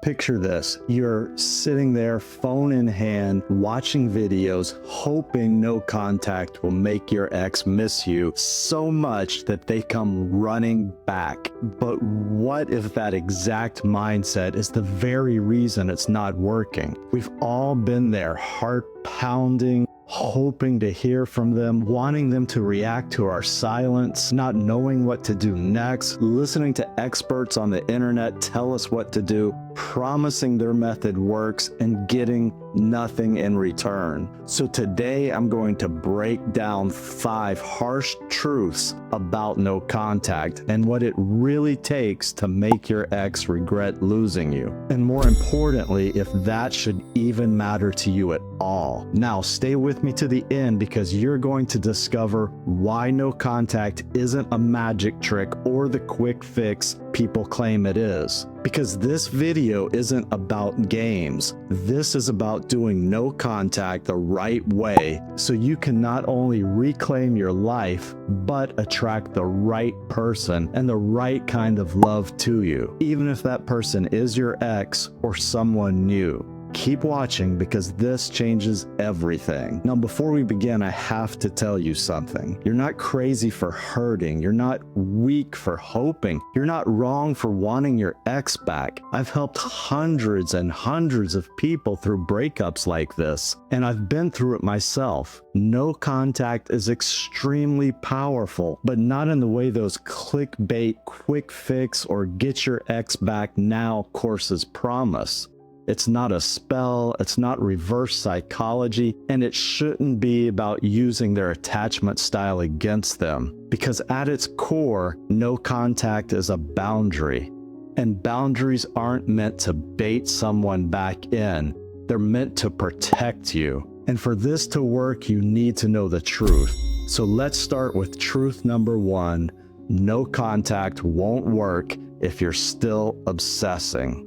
Picture this. You're sitting there, phone in hand, watching videos, hoping no contact will make your ex miss you so much that they come running back. But what if that exact mindset is the very reason it's not working? We've all been there, heart pounding, hoping to hear from them, wanting them to react to our silence, not knowing what to do next, listening to experts on the internet tell us what to do, promising their method works, and getting nothing in return. So today I'm going to break down 5 harsh truths about no contact and what it really takes to make your ex regret losing you. And more importantly, if that should even matter to you at all. Now stay with me to the end because you're going to discover why no contact isn't a magic trick or the quick fix people claim it is. Because this video isn't about games. This is about doing no contact the right way so you can not only reclaim your life, but attract the right person and the right kind of love to you, even if that person is your ex or someone new. Keep watching because this changes everything. Now, before we begin, I have to tell you something. You're not crazy for hurting. You're not weak for hoping. You're not wrong for wanting your ex back. I've helped hundreds and hundreds of people through breakups like this, and I've been through it myself. No contact is extremely powerful, but not in the way those clickbait, quick fix, or get your ex back now courses promise. It's not a spell, it's not reverse psychology, and it shouldn't be about using their attachment style against them. Because at its core, no contact is a boundary. And boundaries aren't meant to bait someone back in, they're meant to protect you. And for this to work, you need to know the truth. So let's start with truth number 1. No contact won't work if you're still obsessing.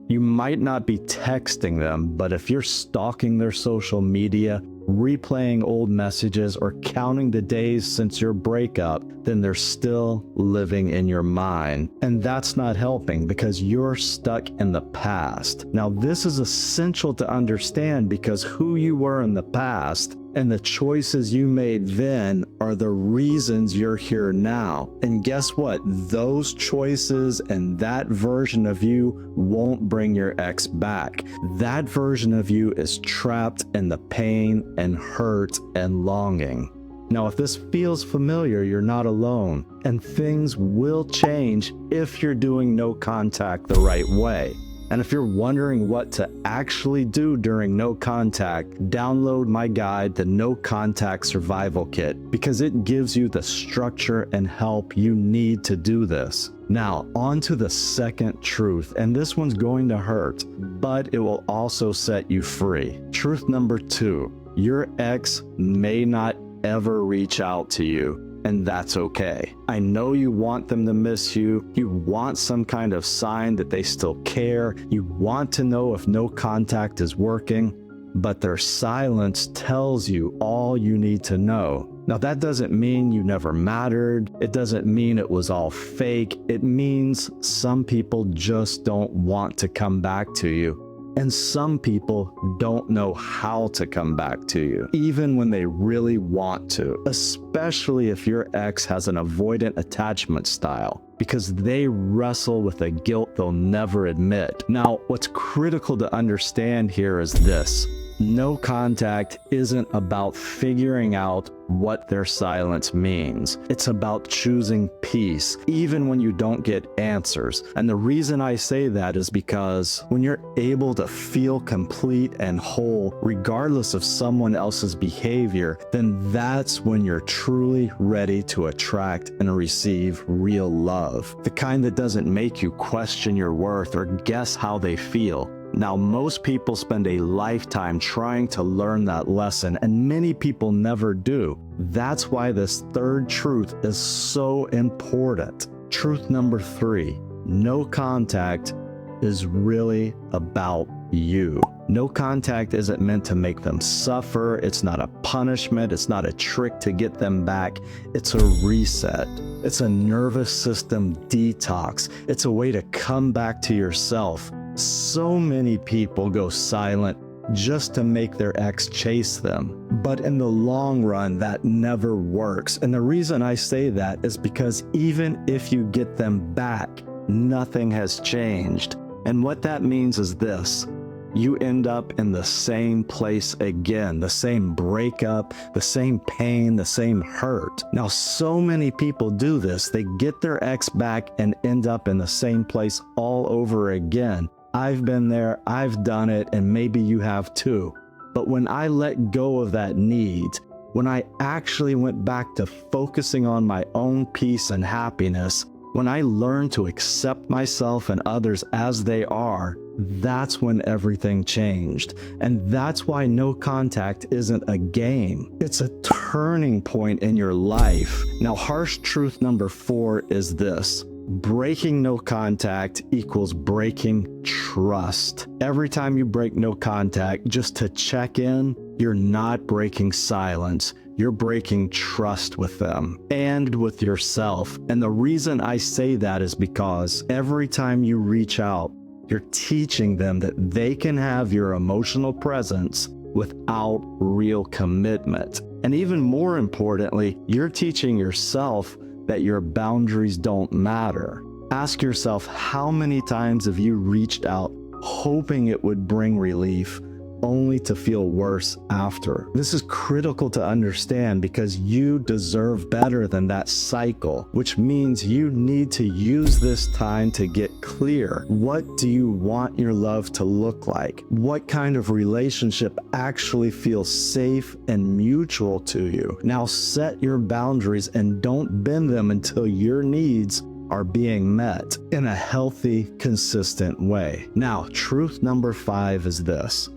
You might not be texting them, but if you're stalking their social media, replaying old messages, or counting the days since your breakup, then they're still living in your mind. And that's not helping because you're stuck in the past. Now, this is essential to understand because who you were in the past and the choices you made then are the reasons you're here now. And guess what? Those choices and that version of you won't bring your ex back. That version of you is trapped in the pain and hurt and longing. Now, if this feels familiar, you're not alone, and things will change if you're doing no contact the right way. And if you're wondering what to actually do during no contact, download my guide, the No Contact Survival Kit, because it gives you the structure and help you need to do this. Now, on to the second truth, and this one's going to hurt, but it will also set you free. Truth number 2, your ex may not ever reach out to you. And that's okay. I know you want them to miss you. You want some kind of sign that they still care. You want to know if no contact is working, but their silence tells you all you need to know. Now, that doesn't mean you never mattered. It doesn't mean it was all fake. It means some people just don't want to come back to you. And some people don't know how to come back to you, even when they really want to, especially if your ex has an avoidant attachment style, because they wrestle with a guilt they'll never admit. Now, what's critical to understand here is this. No contact isn't about figuring out what their silence means. It's about choosing peace, even when you don't get answers. And the reason I say that is because when you're able to feel complete and whole, regardless of someone else's behavior, then that's when you're truly ready to attract and receive real love. The kind that doesn't make you question your worth or guess how they feel. Now, most people spend a lifetime trying to learn that lesson, and many people never do. That's why this third truth is so important. Truth number 3, no contact is really about you. No contact isn't meant to make them suffer. It's not a punishment. It's not a trick to get them back. It's a reset. It's a nervous system detox. It's a way to come back to yourself. So many people go silent just to make their ex chase them. But in the long run, that never works. And the reason I say that is because even if you get them back, nothing has changed. And what that means is this: you end up in the same place again, the same breakup, the same pain, the same hurt. Now, so many people do this. They get their ex back and end up in the same place all over again. I've been there, I've done it, and maybe you have too. But when I let go of that need, when I actually went back to focusing on my own peace and happiness, when I learned to accept myself and others as they are, that's when everything changed. And that's why no contact isn't a game. It's a turning point in your life. Now, harsh truth number 4 is this: breaking no contact equals breaking trust. Every time you break no contact just to check in, you're not breaking silence. You're breaking trust with them and with yourself. And the reason I say that is because every time you reach out, you're teaching them that they can have your emotional presence without real commitment. And even more importantly, you're teaching yourself that your boundaries don't matter. Ask yourself, how many times have you reached out hoping it would bring relief, only to feel worse after? This is critical to understand because you deserve better than that cycle, which means you need to use this time to get clear. What do you want your love to look like? What kind of relationship actually feels safe and mutual to you? Now set your boundaries and don't bend them until your needs are being met in a healthy, consistent way. Now, truth number 5 is this: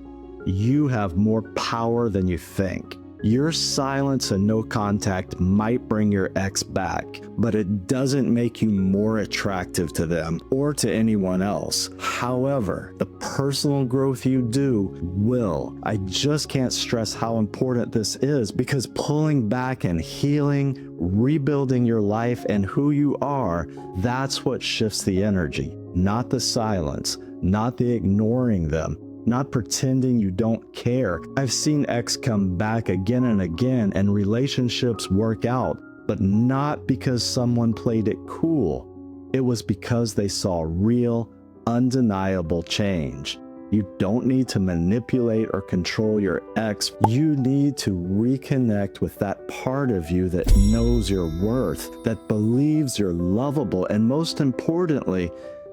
you have more power than you think. Your silence and no contact might bring your ex back, but it doesn't make you more attractive to them or to anyone else. However, the personal growth you do will. I just can't stress how important this is, because pulling back and healing, rebuilding your life and who you are, that's what shifts the energy, not the silence, not the ignoring them, not pretending you don't care. I've seen ex come back again and again and relationships work out, but not because someone played it cool. It was because they saw real, undeniable change. You don't need to manipulate or control your ex. You need to reconnect with that part of you that knows your worth, that believes you're lovable, and most importantly,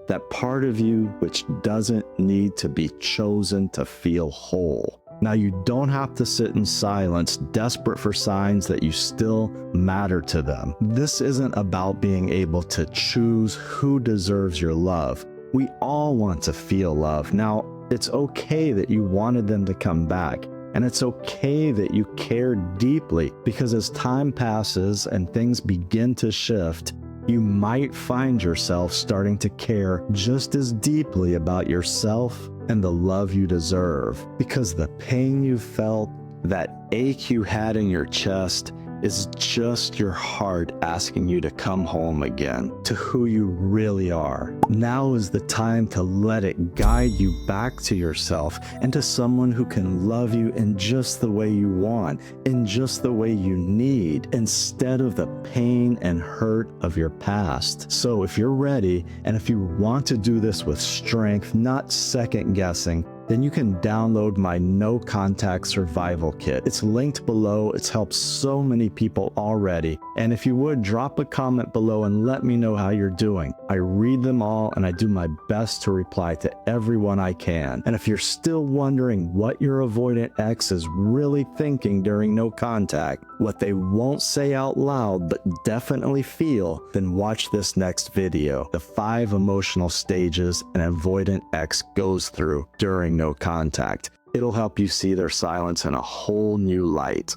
that part of you which doesn't need to be chosen to feel whole. Now, you don't have to sit in silence, desperate for signs that you still matter to them. This isn't about being able to choose who deserves your love. We all want to feel love. Now, it's okay that you wanted them to come back, and it's okay that you care deeply, because as time passes and things begin to shift, you might find yourself starting to care just as deeply about yourself and the love you deserve, because the pain you felt, that ache you had in your chest, is just your heart asking you to come home again to who you really are. Now is the time to let it guide you back to yourself and to someone who can love you in just the way you want, in just the way you need, instead of the pain and hurt of your past. So if you're ready, and if you want to do this with strength, not second guessing, then you can download my No Contact Survival Kit. It's linked below. It's helped so many people already. And if you would, drop a comment below and let me know how you're doing. I read them all and I do my best to reply to everyone I can. And if you're still wondering what your avoidant ex is really thinking during no contact, what they won't say out loud but definitely feel, then watch this next video, the 5 emotional stages an avoidant ex goes through during no contact. It'll help you see their silence in a whole new light.